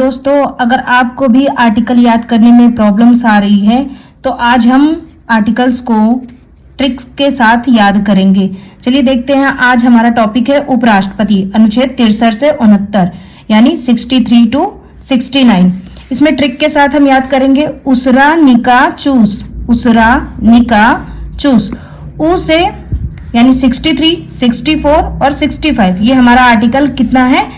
दोस्तों, अगर आपको भी आर्टिकल याद करने में प्रॉब्लम्स आ रही है तो आज हम आर्टिकल्स को ट्रिक्स के साथ याद करेंगे। चलिए देखते हैं। आज हमारा टॉपिक है उपराष्ट्रपति, अनुच्छेद 63 से 69 यानी 63 to 69। इसमें ट्रिक के साथ हम याद करेंगे उसरा निका चूस, उसरा निका चूस। उ से यानी 63, 64 और 65, ये हमारा आर्टिकल कितना है?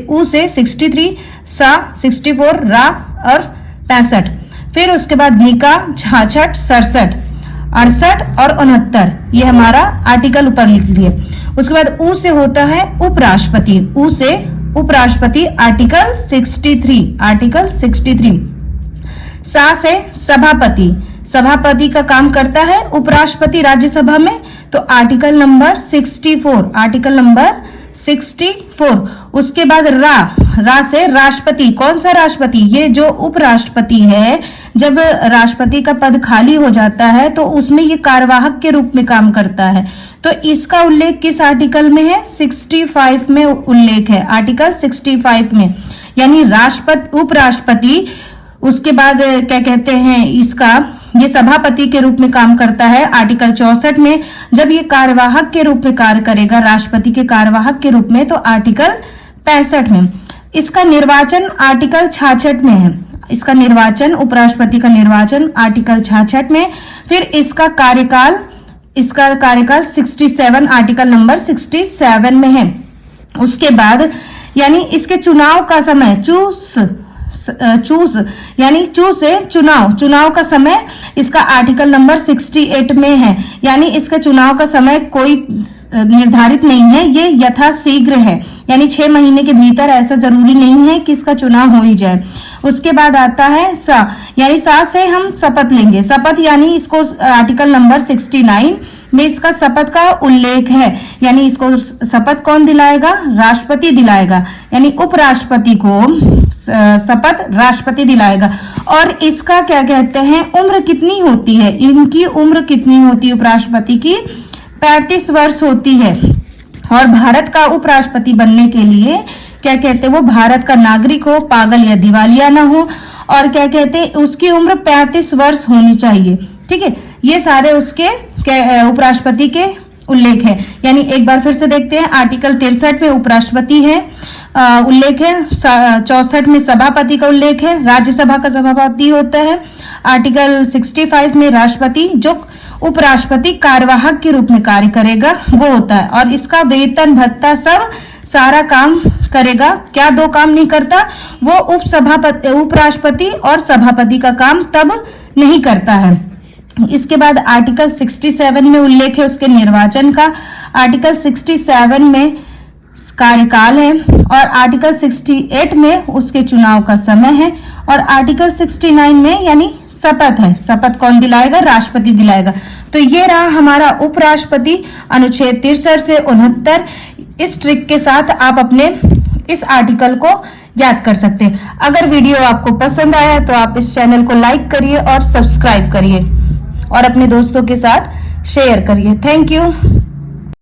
उ से 63, सा 64, रा और 65। फिर उसके बाद निका 66, 67, 68 और 69, ये हमारा आर्टिकल ऊपर लिख दिए। उसके बाद उ से होता है उपराष्ट्रपति, उ से उपराष्ट्रपति आर्टिकल 63, आर्टिकल 63। सा से सभापति, सभापति का काम करता है उपराष्ट्रपति राज्यसभा में, तो आर्टिकल नंबर 64, आर्टिकल नंबर 64। उसके बाद रा, रा से राष्ट्रपति। कौन सा राष्ट्रपति? ये जो उपराष्ट्रपति है, जब राष्ट्रपति का पद खाली हो जाता है तो उसमें ये कार्यवाहक के रूप में काम करता है। तो इसका उल्लेख किस आर्टिकल में है? 65 में उल्लेख है, आर्टिकल 65 में। यानी राष्ट्रपति, उपराष्ट्रपति, उसके बाद क्या कहते हैं इसका, ये सभापति के रूप में काम करता है आर्टिकल 64 में। जब ये कार्यवाहक के रूप में कार्य करेगा, राष्ट्रपति के कार्यवाहक के रूप में, तो आर्टिकल 65 में। इसका निर्वाचन आर्टिकल 66 में है, इसका निर्वाचन, उपराष्ट्रपति का निर्वाचन आर्टिकल 66 में। फिर इसका कार्यकाल, इसका कार्यकाल 67, आर्टिकल नंबर 67 में है। उसके बाद यानी इसके चुनाव का समय, चूस यानी चू से चुनाव, चुनाव का समय इसका आर्टिकल नंबर 68 में है। यानी इसका चुनाव का समय कोई निर्धारित नहीं है, ये यथाशीघ्र है, यानी 6 महीने के भीतर, ऐसा जरूरी नहीं है कि इसका चुनाव हो ही जाए। उसके बाद आता है सा, यानी सा से हम शपथ लेंगे। शपथ यानी इसको आर्टिकल नंबर 69 में इसका शपथ का उल्लेख है, यानी इसको शपथ कौन दिलाएगा? राष्ट्रपति दिलाएगा, यानी उपराष्ट्रपति को शपथ राष्ट्रपति दिलाएगा। और इसका क्या कहते हैं, उम्र कितनी होती है? इनकी उम्र कितनी होती है उपराष्ट्रपति की? 35 वर्ष होती है। और भारत का उपराष्ट्रपति बनने के लिए क्या कहते हैं, वो भारत का नागरिक हो, पागल या दिवालिया ना हो, और क्या कहते हैं उसकी उम्र 35 वर्ष होनी चाहिए। ठीक है, ये सारे उसके उपराष्ट्रपति के उल्लेख है। यानी एक बार फिर से देखते हैं, आर्टिकल 63 में उपराष्ट्रपति है उल्लेख है, 64 में सभापति का उल्लेख है, राज्यसभा का सभापति होता है। आर्टिकल 65 में राष्ट्रपति, जो उपराष्ट्रपति कार्यवाहक के रूप में कार्य करेगा, वो होता है। और इसका वेतन भत्ता सब सारा काम करेगा। क्या दो काम नहीं करता? वो उपराष्ट्रपति और सभापति का काम तब नहीं करता है। इसके बाद आर्टिकल 67 में उल्लेख है उसके निर्वाचन का, आर्टिकल 67 में कार्यकाल है, और आर्टिकल 68 में उसके चुनाव का समय है, और आर्टिकल 69 में यानी शपथ है। शपथ कौन दिलाएगा? राष्ट्रपति दिलाएगा। तो ये रहा हमारा उपराष्ट्रपति, अनुच्छेद 63 से 69। इस ट्रिक के साथ आप अपने इस आर्टिकल को याद कर सकते हैं। अगर वीडियो आपको पसंद आया तो आप इस चैनल को लाइक करिए और सब्सक्राइब करिए, और अपने दोस्तों के साथ शेयर करिए। Thank you.